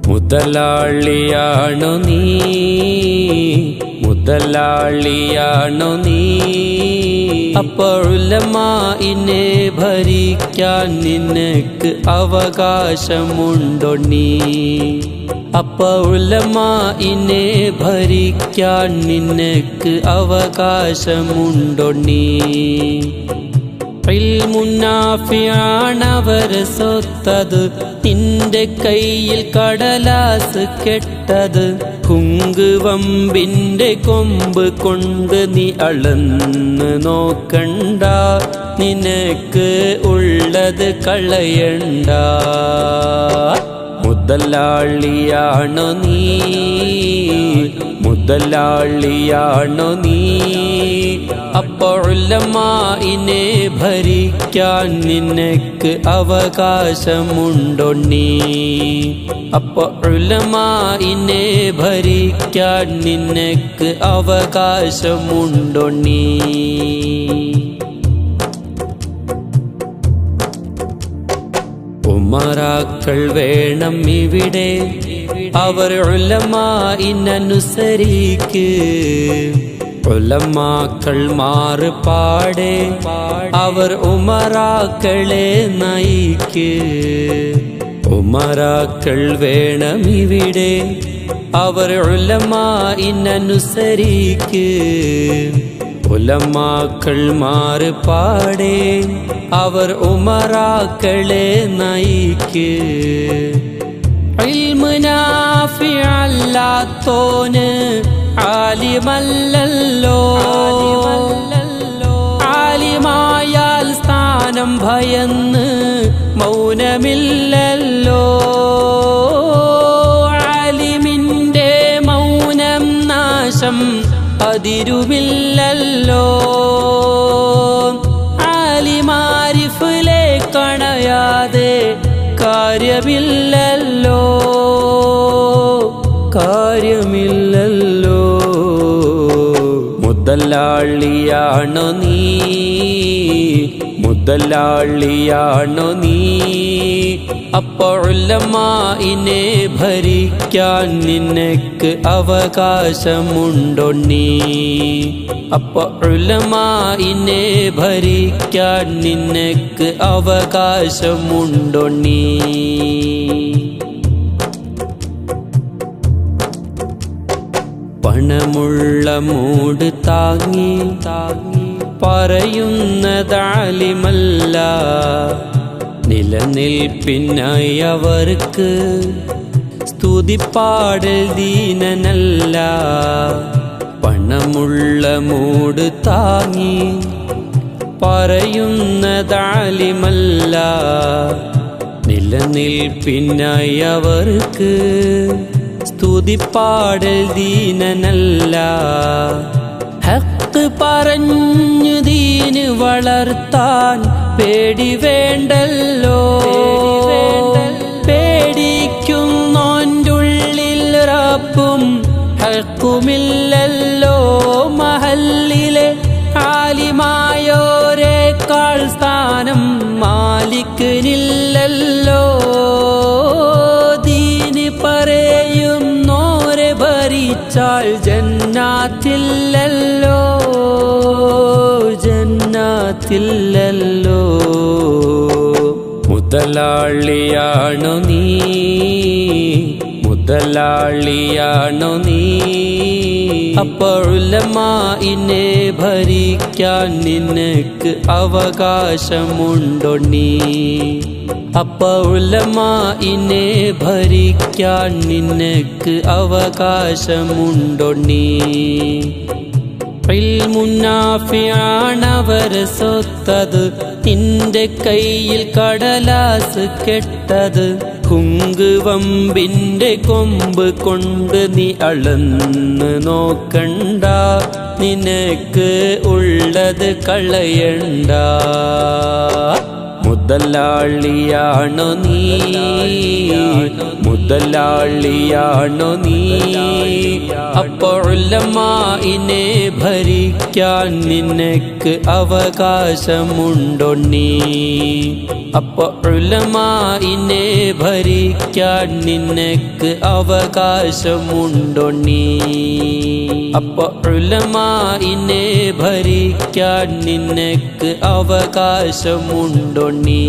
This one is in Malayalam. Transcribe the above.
മുതലാളിയാണു നീ, മുതലാളിയാണു നീ. അപ്പോൾ ഉലമാഇനെ ഭരിക്കാൻ നിനക്ക് അവകാശമുണ്ടോ നീ? അപ്പോൾ ഉലമാഇനെ ഭരിക്കാൻ നിനക്ക് അവകാശമുണ്ടോ നീ? ഇൽമുന്നാഫിയാണവർ സ്വത്തത്, നിന്റെ കയ്യിൽ കടലാസ് കെട്ടത്. കുങ്കുവമ്പിന്റെ കൊമ്പ് കൊണ്ട് നീ അളന്ന് നോക്കണ്ട, നിനക്ക് ഉള്ളത് കളയണ്ട. മുതലാളിയാണു നീ, മുതലാളിയാണു നീ. അപ്പോൾ ഉലമാഇനെ ഭരിക്കാൻ നിനക്ക് അവകാശമുണ്ടോ നീ? അപ്പോൾ ഉലമാഇനെ ഭരിക്കാൻ നിനക്ക് അവകാശമുണ്ടോ നീ? ഉമറാക്കൾ വേണം ഇവിടെ, അവർ ഉലമാഇനനുസരിക്ക്. ഉലമാക്കൾ മാറുപാടെ, അവർ ഉമറാക്കളെ നയിക്ക്. ഉമറാക്കൾ വേണം ഇവിടെ, അവർ ഉലമാഇനനുസരിക്ക്. ഉലമാക്കൾ മാറുപാടെ, അവർ ഉമറാക്കളെ നയിക്ക്. ഇൽമു നാഫിഅല്ലാത്തോന് ആലിമല്ലല്ലോ, ആലിമായാൽ സ്ഥാനം ഭയന്ന് മൗനമില്ലല്ലോ. ആലിമിന്റെ മൗനം നാശം അതിരുമില്ലല്ലോ. ആലിമാരിഫിലെ കണയാതെ കാര്യമില്ലല്ലോ, കാര്യമില്ലല്ലോ. മുതലാളിയാണു നീ, മുതലാളിയാണു നീ. അപ്പോൾ ഉലമാഇനെ ഭരിക്കാൻ നിനക്ക് അവകാശമുണ്ടോ നീ? അപ്പോൾ ഉലമാഇനെ ഭരിക്കാൻ നിനക്ക് അവകാശമുണ്ടോ നീ? പണമുള്ള മൂട് താങ്ങി പറയുന്നതാലിമല്ല, നിലനിൽപ്പിനായി അവർക്ക് സ്തുതിപ്പാടൽ ദീനനല്ല. പണമുള്ള മൂട് താങ്ങി പറയുന്നതാലിമല്ല, നിലനിൽപ്പിനായി അവർക്ക് സ്തുതിപ്പാടൽ ദീനനല്ല. ഹക്ക് പറഞ്ഞു ദീന് വളർത്താൻ പേടി വേണ്ടല്ലോ, പേടിക്കുന്നോൻ്റുള്ളിൽ റബ്ബും ഹക്കുമില്ലല്ലോ. മഹല്ലിലെ ആലിമായോരേക്കാൾ സ്ഥാനം മാലിക്കിനില്ലല്ലോ. ദീന് പറയുന്നോരെ ഭരിച്ചാൽ ജന്നാത്തില്ലല്ലോ, ജന്നാത്തില്ലല്ലോ. മുതലാളിയാണു നീ, മുതലാളിയാണു നീ. അപ്പോൾ ഉലമാഇനെ ഭരിക്കാൻ നിനക്ക് അവകാശമുണ്ടോ നീ? അപ്പോൾ ഉലമാഇനെ ഭരിക്കാൻ നിനക്ക് അവകാശമുണ്ടോ നീ? ഇൽമു നാഫിയാണവർ സ്വത്തത്, നിന്റെ കയ്യിൽ കടലാസ് കെട്ടത്. കുങ്കുവമ്പിന്റെ കൊമ്പ് കൊണ്ട് നീ അളന്ന് നോക്കണ്ട, നിനക്ക് ഉള്ളത് കളയണ്ട. മുതലാളിയാണു നീ, മുതലാളിയാണോ നീ? അപ്പോൾ ഉലമാഇനെ ഭരിക്കാൻ നിനക്ക് അവകാശമുണ്ടോ നീ? അപ്പോൾ ഉലമാഇനെ ഭരിക്കാൻ നിനക്ക് അവകാശമുണ്ടോ നീ? അപ്പോൾ ഉലമാഇനെ ഭരിക്കാൻ നിനക്ക് അവകാശമുണ്ടോ നീ?